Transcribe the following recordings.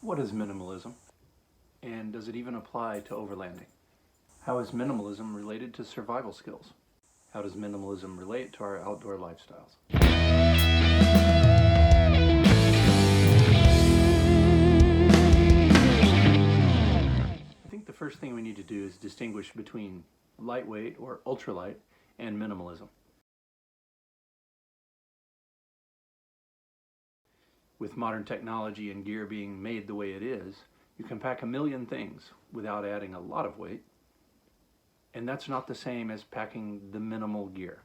What is minimalism? And does it even apply to overlanding? How is minimalism related to survival skills? How does minimalism relate to our outdoor lifestyles? I think the first thing we need to do is distinguish between lightweight or ultralight and minimalism. With modern technology and gear being made the way it is, you can pack a million things without adding a lot of weight. And that's not the same as packing the minimal gear.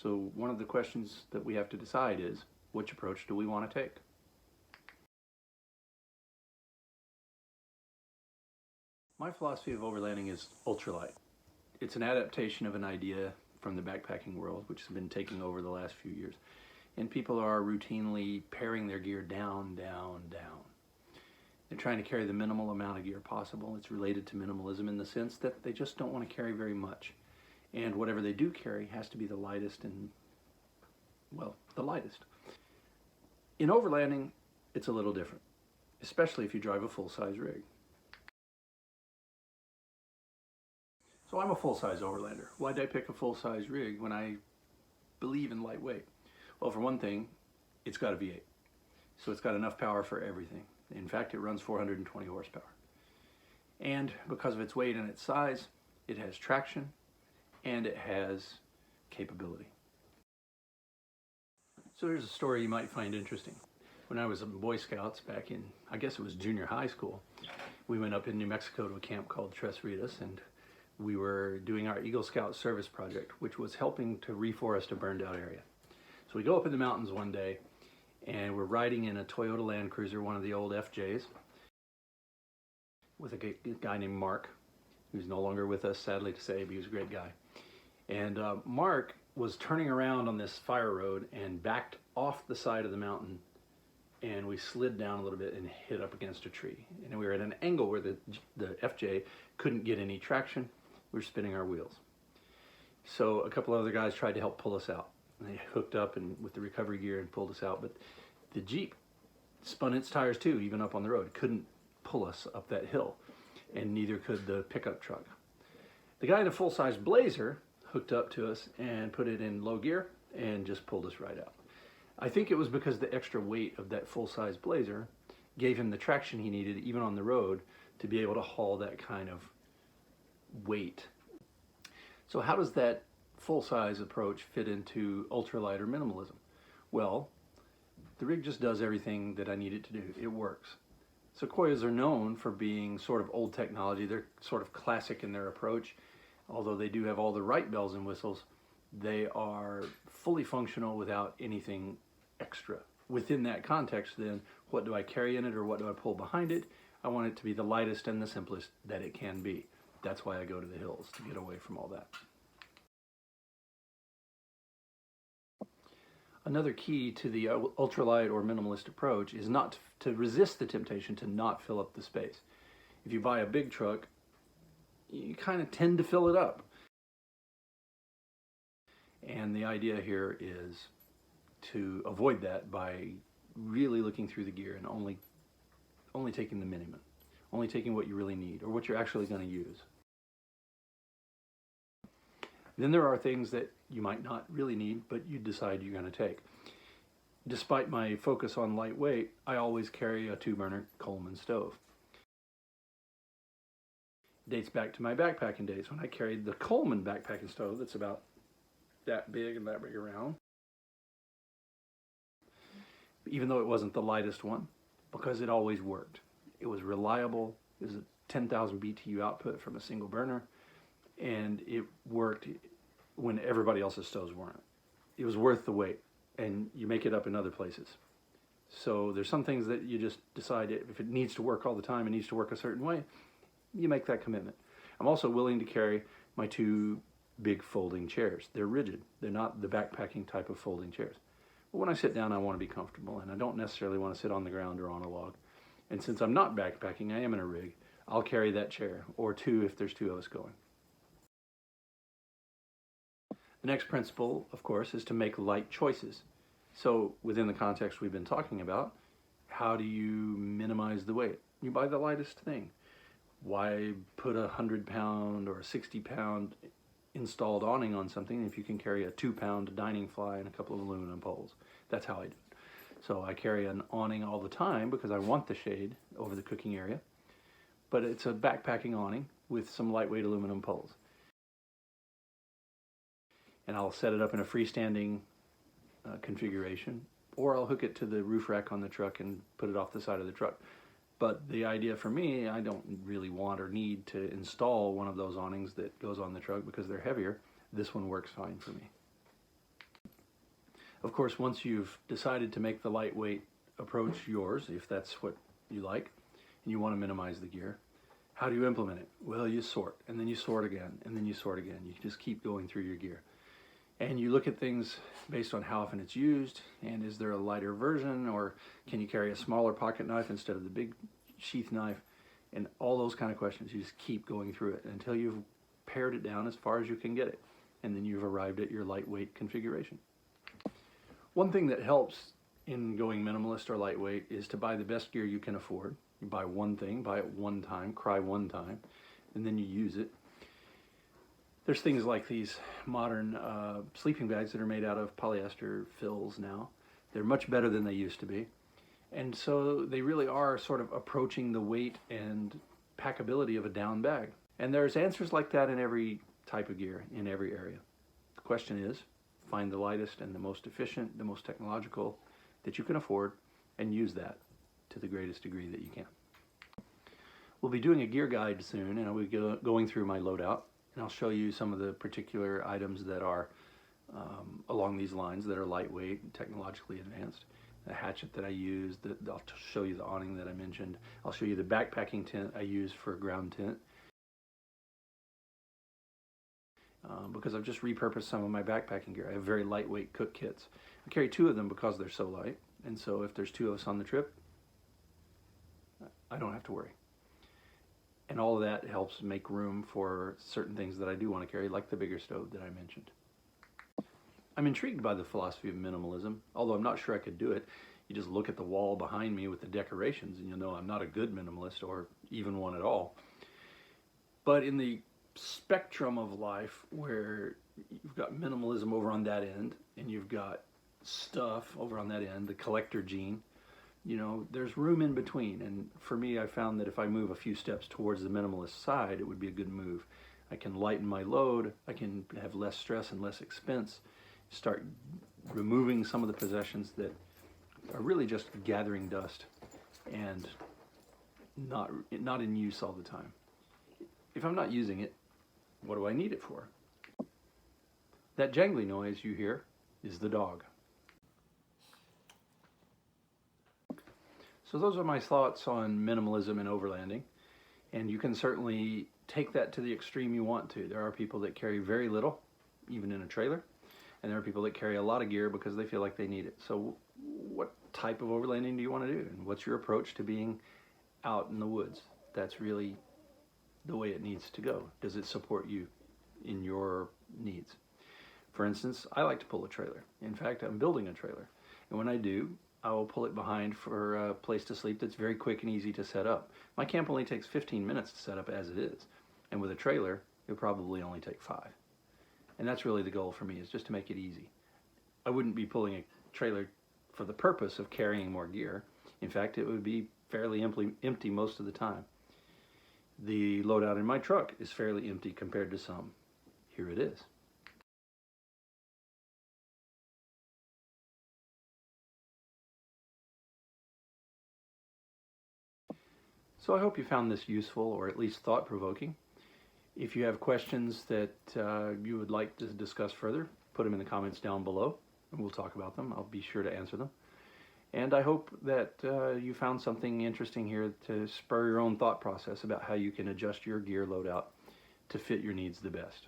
So one of the questions that we have to decide is, which approach do we want to take? My philosophy of overlanding is ultralight. It's an adaptation of an idea from the backpacking world, which has been taking over the last few years. And people are routinely paring their gear down, down, down. They're trying to carry the minimal amount of gear possible. It's related to minimalism in the sense that they just don't want to carry very much. And whatever they do carry has to be the lightest and, well, the lightest. In overlanding, it's a little different, especially if you drive a full-size rig. So I'm a full-size overlander. Why'd I pick a full-size rig when I believe in lightweight? Well, for one thing, it's got a V8. So it's got enough power for everything. In fact, it runs 420 horsepower. And because of its weight and its size, it has traction and it has capability. So here's a story you might find interesting. When I was in Boy Scouts back in, I guess it was junior high school, we went up in New Mexico to a camp called Tres Ritas, and we were doing our Eagle Scout service project, which was helping to reforest a burned out area. So we go up in the mountains one day, and we're riding in a Toyota Land Cruiser, one of the old FJs, with a guy named Mark, who's no longer with us, sadly to say, but he was a great guy. And Mark was turning around on this fire road and backed off the side of the mountain, and we slid down a little bit and hit up against a tree. And we were at an angle where the FJ couldn't get any traction. We were spinning our wheels. So a couple other guys tried to help pull us out. They hooked up and with the recovery gear and pulled us out, but the Jeep spun its tires too, even up on the road. It couldn't pull us up that hill, and neither could the pickup truck. The guy in a full-size Blazer hooked up to us and put it in low gear and just pulled us right out. I think it was because the extra weight of that full-size Blazer gave him the traction he needed, even on the road, to be able to haul that kind of weight. So how does that full-size approach fit into ultralight or minimalism? Well, the rig just does everything that I need it to do. It works. Sequoias are known for being sort of old technology. They're sort of classic in their approach. Although they do have all the right bells and whistles, they are fully functional without anything extra. Within that context, then, what do I carry in it or what do I pull behind it? I want it to be the lightest and the simplest that it can be. That's why I go to the hills, to get away from all that. Another key to the ultralight or minimalist approach is not to resist the temptation to not fill up the space. If you buy a big truck, you kind of tend to fill it up. And the idea here is to avoid that by really looking through the gear and only taking the minimum, only taking what you really need or what you're actually going to use. Then there are things that you might not really need, but you decide you're going to take. Despite my focus on lightweight, I always carry a 2-burner Coleman stove. It dates back to my backpacking days when I carried the Coleman backpacking stove that's about that big and that big around. Even though it wasn't the lightest one, because it always worked. It was reliable. It was a 10,000 BTU output from a single burner, and it worked when everybody else's stoves weren't. It was worth the wait, and you make it up in other places. So there's some things that you just decide if it needs to work all the time, it needs to work a certain way, you make that commitment. I'm also willing to carry my 2 big folding chairs. They're rigid. They're not the backpacking type of folding chairs. But when I sit down, I want to be comfortable, and I don't necessarily want to sit on the ground or on a log. And since I'm not backpacking, I am in a rig, I'll carry that chair, or 2 if there's 2 of us going. The next principle, of course, is to make light choices. So within the context we've been talking about, How do you minimize the weight? You buy the lightest thing. Why put a 100-pound or a 60-pound installed awning on something if you can carry a 2-pound dining fly and a couple of aluminum poles? That's how I do it. So I carry an awning all the time because I want the shade over the cooking area, but it's a backpacking awning with some lightweight aluminum poles. And I'll set it up in a freestanding configuration, or I'll hook it to the roof rack on the truck and put it off the side of the truck. But the idea for me, I don't really want or need to install one of those awnings that goes on the truck because they're heavier. This one works fine for me. Of course, once you've decided to make the lightweight approach yours, if that's what you like, and you want to minimize the gear, how do you implement it? Well, you sort, and then you sort again, and then you sort again. You just keep going through your gear. And you look at things based on how often it's used, and is there a lighter version, or can you carry a smaller pocket knife instead of the big sheath knife, and all those kind of questions. You just keep going through it until you've pared it down as far as you can get it, and then you've arrived at your lightweight configuration. One thing that helps in going minimalist or lightweight is to buy the best gear you can afford. You buy one thing, buy it one time, cry one time, and then you use it. There's things like these modern sleeping bags that are made out of polyester fills now. They're much better than they used to be. And so they really are sort of approaching the weight and packability of a down bag. And there's answers like that in every type of gear, in every area. The question is, find the lightest and the most efficient, the most technological that you can afford, and use that to the greatest degree that you can. We'll be doing a gear guide soon, and I'll be going through my loadout. And I'll show you some of the particular items that are along these lines that are lightweight and technologically advanced. The hatchet that I use, I'll show you the awning that I mentioned. I'll show you the backpacking tent I use for a ground tent. Because I've just repurposed some of my backpacking gear. I have very lightweight cook kits. I carry 2 of them because they're so light. And so if there's 2 of us on the trip, I don't have to worry. And all of that helps make room for certain things that I do want to carry, like the bigger stove that I mentioned. I'm intrigued by the philosophy of minimalism, although I'm not sure I could do it. You just look at the wall behind me with the decorations and you'll know I'm not a good minimalist or even one at all. But in the spectrum of life where you've got minimalism over on that end and you've got stuff over on that end, the collector gene, you know, there's room in between. And for me, I found that if I move a few steps towards the minimalist side, it would be a good move. I can lighten my load, I can have less stress and less expense, start removing some of the possessions that are really just gathering dust and not in use all the time. If I'm not using it, what do I need it for? That jangly noise you hear is the dog. So those are my thoughts on minimalism and overlanding, and you can certainly take that to the extreme you want to. There are people that carry very little, even in a trailer, and there are people that carry a lot of gear because they feel like they need it. So what type of overlanding do you want to do, and what's your approach to being out in the woods? That's really the way it needs to go. Does it support you in your needs? For instance, I like to pull a trailer. In fact, I'm building a trailer, and when I do, I will pull it behind for a place to sleep that's very quick and easy to set up. My camp only takes 15 minutes to set up as it is, and with a trailer, it'll probably only take 5. And that's really the goal for me, is just to make it easy. I wouldn't be pulling a trailer for the purpose of carrying more gear. In fact, it would be fairly empty most of the time. The loadout in my truck is fairly empty compared to some. Here it is. So I hope you found this useful, or at least thought-provoking. If you have questions that you would like to discuss further, put them in the comments down below, and we'll talk about them. I'll be sure to answer them. And I hope that you found something interesting here to spur your own thought process about how you can adjust your gear loadout to fit your needs the best.